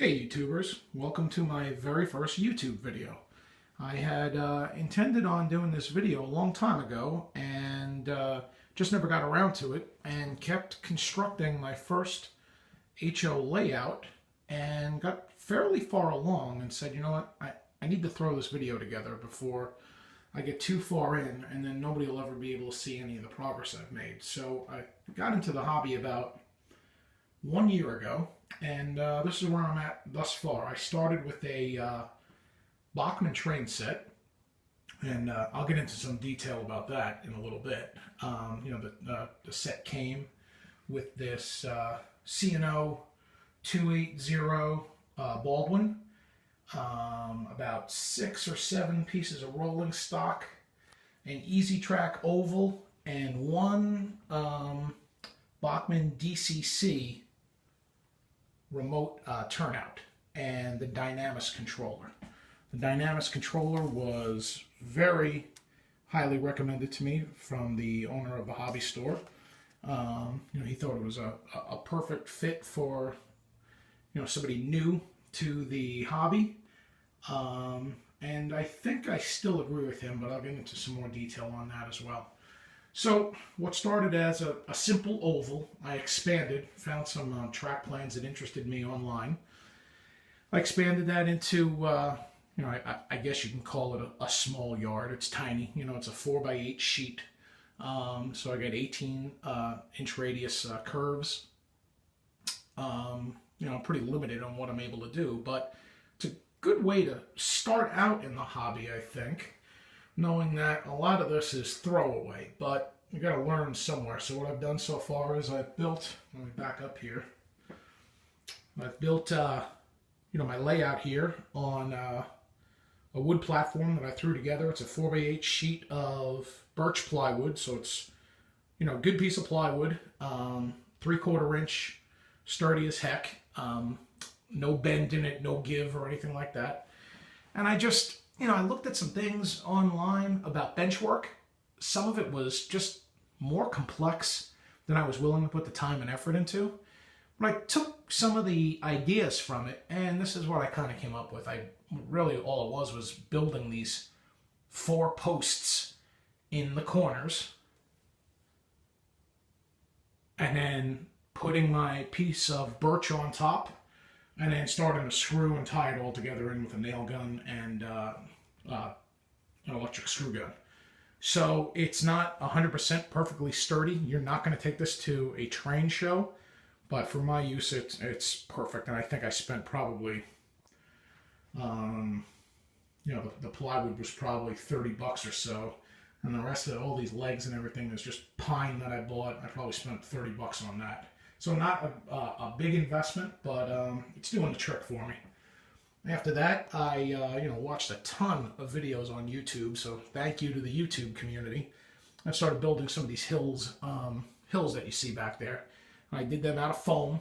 Hey YouTubers, welcome to my very first YouTube video. I had intended on doing this video a long time ago and just never got around to it and kept constructing my first HO layout and got fairly far along and said, you know what, I need to throw this video together before I get too far in and then nobody will ever be able to see any of the progress I've made. So I got into the hobby about 1 year ago, and this is where I'm at thus far. I started with a Bachmann train set, and I'll get into some detail about that in a little bit. The set came with this C&O 280 Baldwin, about 6 or 7 pieces of rolling stock, an EZ-Track oval, and one Bachmann DCC remote turnout, and the Dynamis controller. The Dynamis controller was very highly recommended to me from the owner of the hobby store. He thought it was a perfect fit for somebody new to the hobby, and I think I still agree with him, but I'll get into some more detail on that as well. So what started as a simple oval, I expanded, found some track plans that interested me online. I expanded that into, I guess you can call it a small yard. It's tiny, it's a 4x8 sheet. So I got 18-inch radius curves. I'm pretty limited on what I'm able to do, but it's a good way to start out in the hobby, I think, knowing that a lot of this is throwaway, but you got to learn somewhere. So what I've done so far is I've built, let me back up here, I've built, my layout here on a wood platform that I threw together. It's a 4x8 sheet of birch plywood, so it's, good piece of plywood, 3/4 inch, sturdy as heck, no bend in it, no give or anything like that. And I just, I looked at some things online about bench work. Some of it was just more complex than I was willing to put the time and effort into. But I took some of the ideas from it, and this is what I kind of came up with. Really all it was building these 4 posts in the corners, and then putting my piece of birch on top, and then starting to screw and tie it all together in with a nail gun and an electric screw gun. So it's not 100% perfectly sturdy. You're not going to take this to a train show, but for my use, it's perfect. And I think I spent probably, the plywood was probably $30 or so, and the rest of all these legs and everything is just pine that I bought. I probably spent $30 on that. So not a big investment, but it's doing the trick for me. After that, I watched a ton of videos on YouTube, so thank you to the YouTube community. I started building some of these hills that you see back there. I did them out of foam,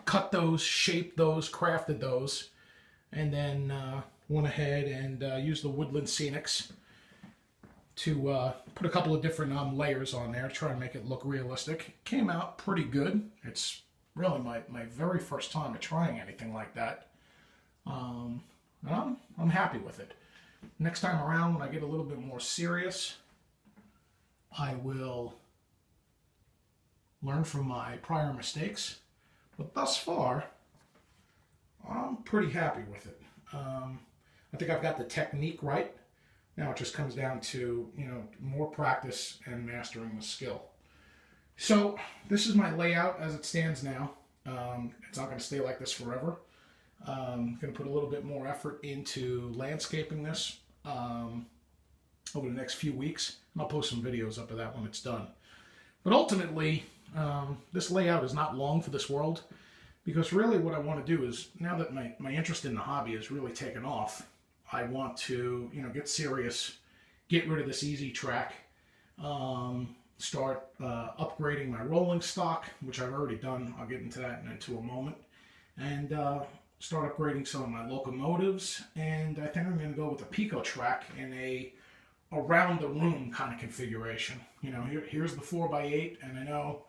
cut those, shaped those, crafted those, and then went ahead and used the Woodland Scenics to put a couple of different layers on there to try and make it look realistic. It came out pretty good. It's really my very first time at trying anything like that. And I'm happy with it. Next time around, when I get a little bit more serious, I will learn from my prior mistakes. But thus far, I'm pretty happy with it. I think I've got the technique right. Now it just comes down to, more practice and mastering the skill. So this is my layout as it stands now. It's not going to stay like this forever. I'm going to put a little bit more effort into landscaping this over the next few weeks. And I'll post some videos up of that when it's done. But ultimately, this layout is not long for this world, because really what I want to do is, now that my interest in the hobby has really taken off, I want to, get serious, get rid of this EZ-Track, start upgrading my rolling stock, which I've already done. I'll get into that into a moment. And start upgrading some of my locomotives. And I think I'm going to go with a Pico track in a around the room kind of configuration. Here's the 4x8, and I know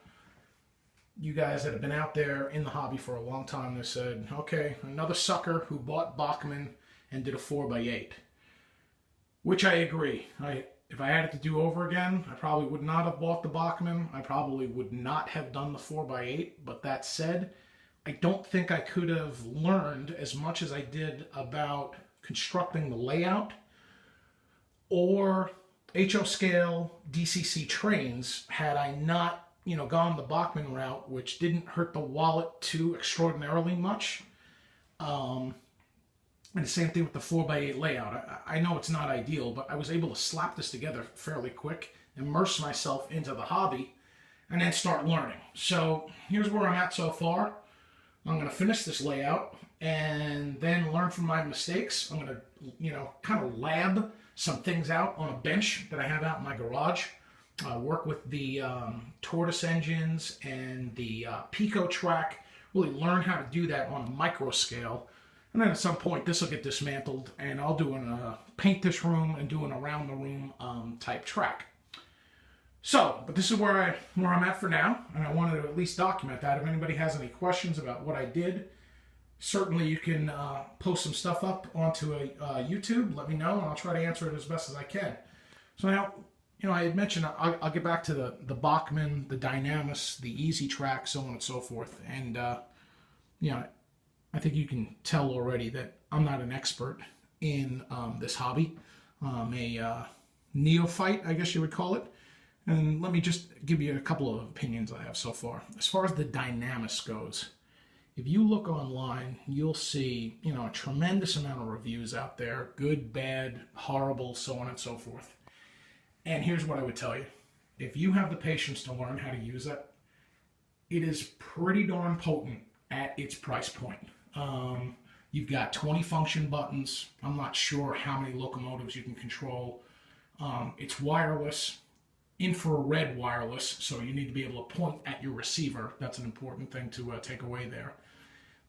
you guys that have been out there in the hobby for a long time that said, okay, another sucker who bought Bachmann and did a 4x8. Which I agree. If I had it to do over again, I probably would not have bought the Bachmann. I probably would not have done the 4x8. But that said, I don't think I could have learned as much as I did about constructing the layout or HO scale DCC trains had I not, gone the Bachmann route, which didn't hurt the wallet too extraordinarily much. And the same thing with the 4x8 layout. I know it's not ideal, but I was able to slap this together fairly quick, immerse myself into the hobby, and then start learning. So here's where I'm at so far. I'm going to finish this layout and then learn from my mistakes. I'm going to, kind of lab some things out on a bench that I have out in my garage. Work with the Tortoise engines and the Pico track. Really learn how to do that on a micro scale. And then at some point, this will get dismantled, and I'll do a paint this room and do an around the room type track. So, but this is where I'm at for now, and I wanted to at least document that. If anybody has any questions about what I did, certainly you can post some stuff up onto a YouTube. Let me know, and I'll try to answer it as best as I can. So now, I had mentioned I'll get back to the Bachmann, the Dynamis, the EZ-Track, so on and so forth, and I think you can tell already that I'm not an expert in this hobby. I'm a neophyte, I guess you would call it. And let me just give you a couple of opinions I have so far. As far as the Dynamis goes, if you look online, you'll see, a tremendous amount of reviews out there. Good, bad, horrible, so on and so forth. And here's what I would tell you. If you have the patience to learn how to use it, it is pretty darn potent at its price point. You've got 20 function buttons. I'm not sure how many locomotives you can control. It's wireless, infrared wireless, so you need to be able to point at your receiver. That's an important thing to take away there.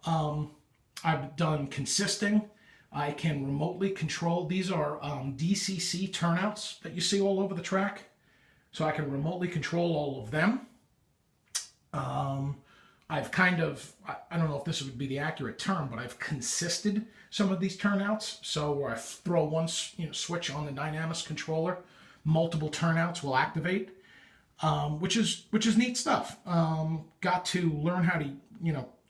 I've done consisting. I can remotely control. These are DCC turnouts that you see all over the track. So I can remotely control all of them. I've kind of, I don't know if this would be the accurate term, but I've consisted some of these turnouts. So where I throw one switch on the Dynamis controller, multiple turnouts will activate, which is neat stuff. Got to learn how to,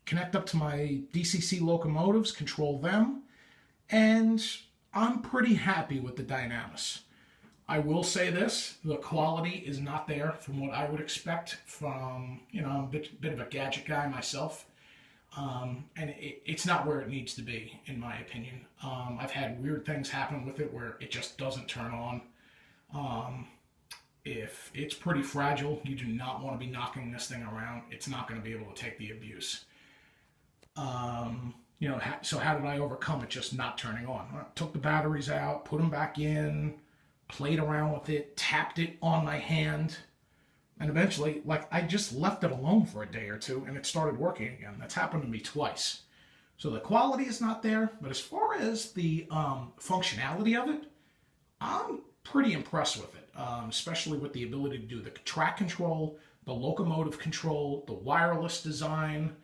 connect up to my DCC locomotives, control them, and I'm pretty happy with the Dynamis. I will say this, the quality is not there from what I would expect from, I'm a bit of a gadget guy myself. And it's not where it needs to be, in my opinion. I've had weird things happen with it where it just doesn't turn on. If it's pretty fragile, you do not want to be knocking this thing around. It's not going to be able to take the abuse. So how did I overcome it just not turning on? I took the batteries out, put them back in, played around with it, tapped it on my hand, and eventually, I just left it alone for a day or two, and it started working again. That's happened to me twice. So the quality is not there, but as far as the functionality of it, I'm pretty impressed with it, especially with the ability to do the track control, the locomotive control, the wireless design.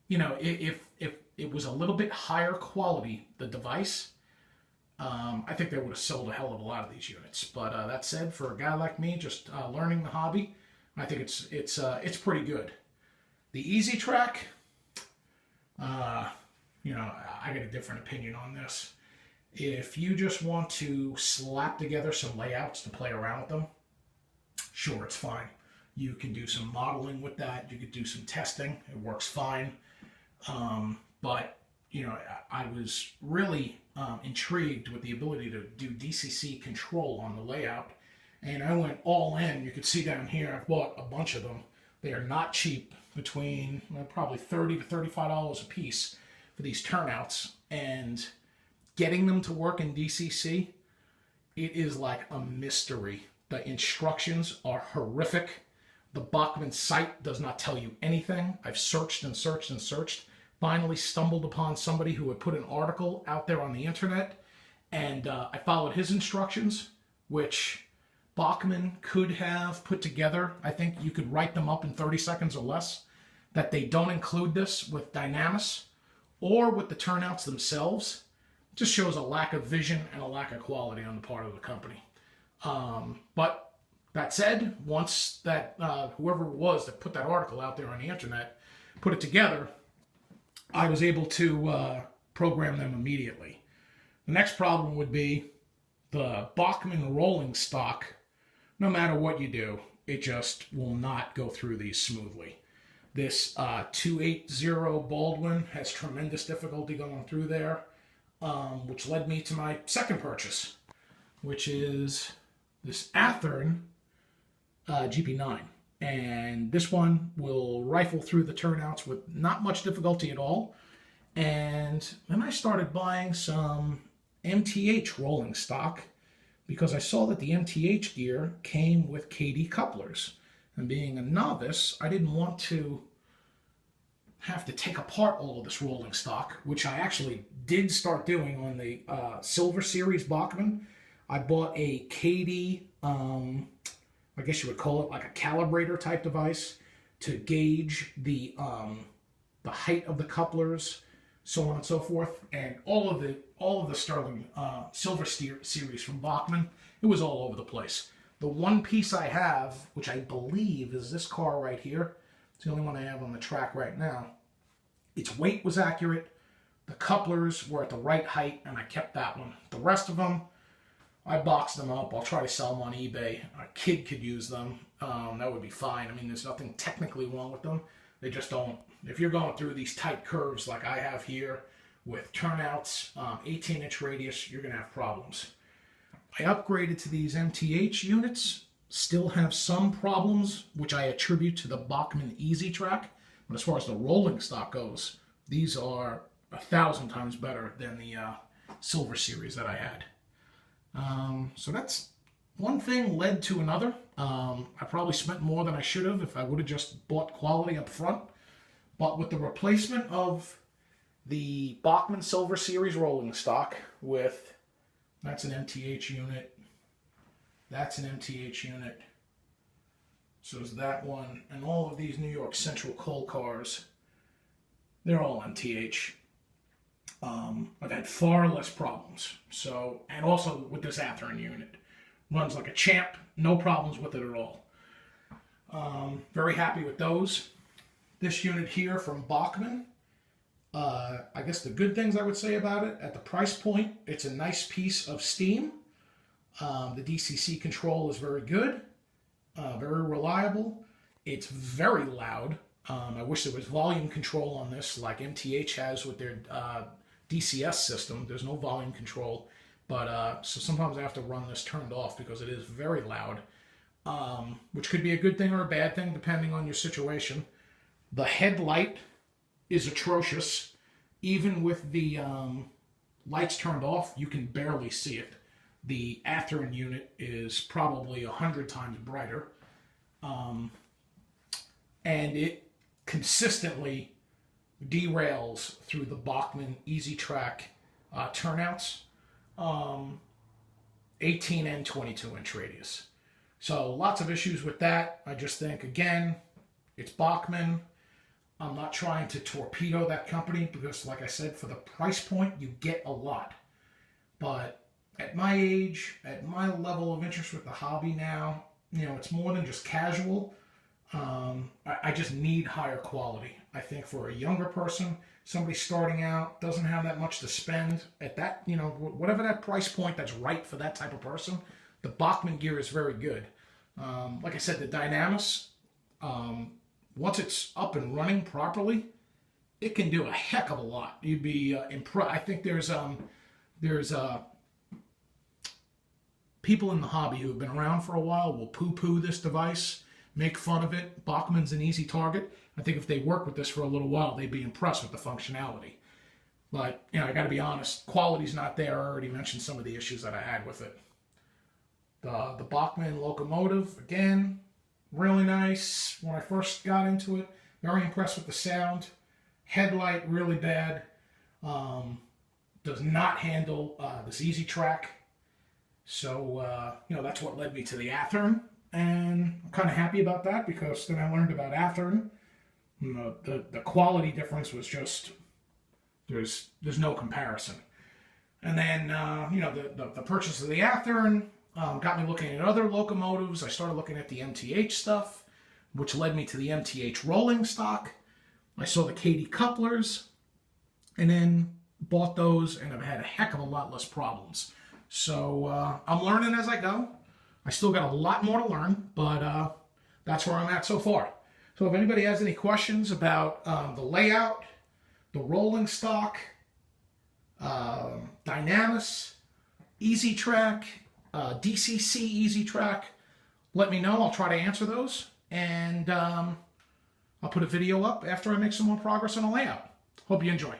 If it was a little bit higher quality, the device, I think they would have sold a hell of a lot of these units. But that said, for a guy like me, just learning the hobby, I think it's pretty good. The EZ-Track, I got a different opinion on this. If you just want to slap together some layouts to play around with them, sure, it's fine. You can do some modeling with that. You could do some testing. It works fine. But I was really intrigued with the ability to do DCC control on the layout, and I went all in. You can see down here, I've bought a bunch of them. They are not cheap, between probably $30 to $35 a piece for these turnouts, and getting them to work in DCC, it is like a mystery. The instructions are horrific. The Bachmann site does not tell you anything. I've searched and searched and searched. Finally stumbled upon somebody who had put an article out there on the internet, and I followed his instructions, which Bachmann could have put together. I think you could write them up in 30 seconds or less, that they don't include this with Dynamis or with the turnouts themselves. It just shows a lack of vision and a lack of quality on the part of the company. But that said, once that whoever it was that put that article out there on the internet put it together, I was able to program them immediately. The next problem would be the Bachmann rolling stock. No matter what you do, it just will not go through these smoothly. This 280 Baldwin has tremendous difficulty going through there, which led me to my second purchase, which is this Athearn GP9. And this one will rifle through the turnouts with not much difficulty at all. And then I started buying some MTH rolling stock because I saw that the MTH gear came with KD couplers. And being a novice, I didn't want to have to take apart all of this rolling stock, which I actually did start doing on the Silver Series Bachmann. I bought a KD, I guess you would call it like a calibrator type device to gauge the height of the couplers, so on and so forth, and all of the Sterling Silver Series from Bachmann. It was all over the place. The one piece I have, which I believe is this car right here, it's the only one I have on the track right now. Its weight was accurate, the couplers were at the right height, and I kept that one. The rest of them, I boxed them up. I'll try to sell them on eBay. A kid could use them. That would be fine. I mean, there's nothing technically wrong with them. They just don't. If you're going through these tight curves like I have here with turnouts, 18-inch radius, you're going to have problems. I upgraded to these MTH units. Still have some problems, which I attribute to the Bachmann EZ-Track. But as far as the rolling stock goes, these are 1,000 times better than the Silver Series that I had. So that's one thing led to another. I probably spent more than I should have if I would have just bought quality up front. But with the replacement of the Bachmann Silver Series rolling stock with, that's an MTH unit, that's an MTH unit, so is that one, and all of these New York Central coal cars, they're all MTH. I've had far less problems. So, and also with this Athearn unit, runs like a champ, no problems with it at all. Very happy with those. This unit here from Bachmann, I guess the good things I would say about it, at the price point, it's a nice piece of steam. The DCC control is very good, very reliable. It's very loud. I wish there was volume control on this like MTH has with their DCS system. There's no volume control, but so sometimes I have to run this turned off because it is very loud, which could be a good thing or a bad thing depending on your situation. The headlight is atrocious. Even with the lights turned off, you can barely see it. The Athearn unit is probably 100 times brighter, and it consistently derails through the Bachmann EZ-Track turnouts, 18 and 22-inch radius. So lots of issues with that. I just think, again, it's Bachmann. I'm not trying to torpedo that company because, like I said, for the price point, you get a lot. But at my age, at my level of interest with the hobby now, you know, it's more than just casual. I just need higher quality. I think for a younger person, somebody starting out, doesn't have that much to spend at that, you know, whatever that price point that's right for that type of person, the Bachmann gear is very good. Like I said, the Dynamis, once it's up and running properly, it can do a heck of a lot. You'd be impressed. I think there's people in the hobby who have been around for a while will poo-poo this device, make fun of it. Bachmann's an easy target. I think if they work with this for a little while, they'd be impressed with the functionality. But, you know, I got to be honest, quality's not there. I already mentioned some of the issues that I had with it. The Bachmann locomotive, again, really nice. When I first got into it, very impressed with the sound. Headlight, really bad. Does not handle this EZ-Track. So, that's what led me to the Athearn, and I'm kind of happy about that because then I learned about Athearn. The quality difference was just, there's no comparison. And then, the purchase of the Athearn got me looking at other locomotives. I started looking at the MTH stuff, which led me to the MTH rolling stock. I saw the Katy couplers, and then bought those, and I've had a heck of a lot less problems. So I'm learning as I go. I still got a lot more to learn, but that's where I'm at so far. So if anybody has any questions about the layout, the rolling stock, Dynamis EZ-Track, DCC EZ-Track, let me know. I'll try to answer those, and I'll put a video up after I make some more progress on the layout. Hope you enjoy.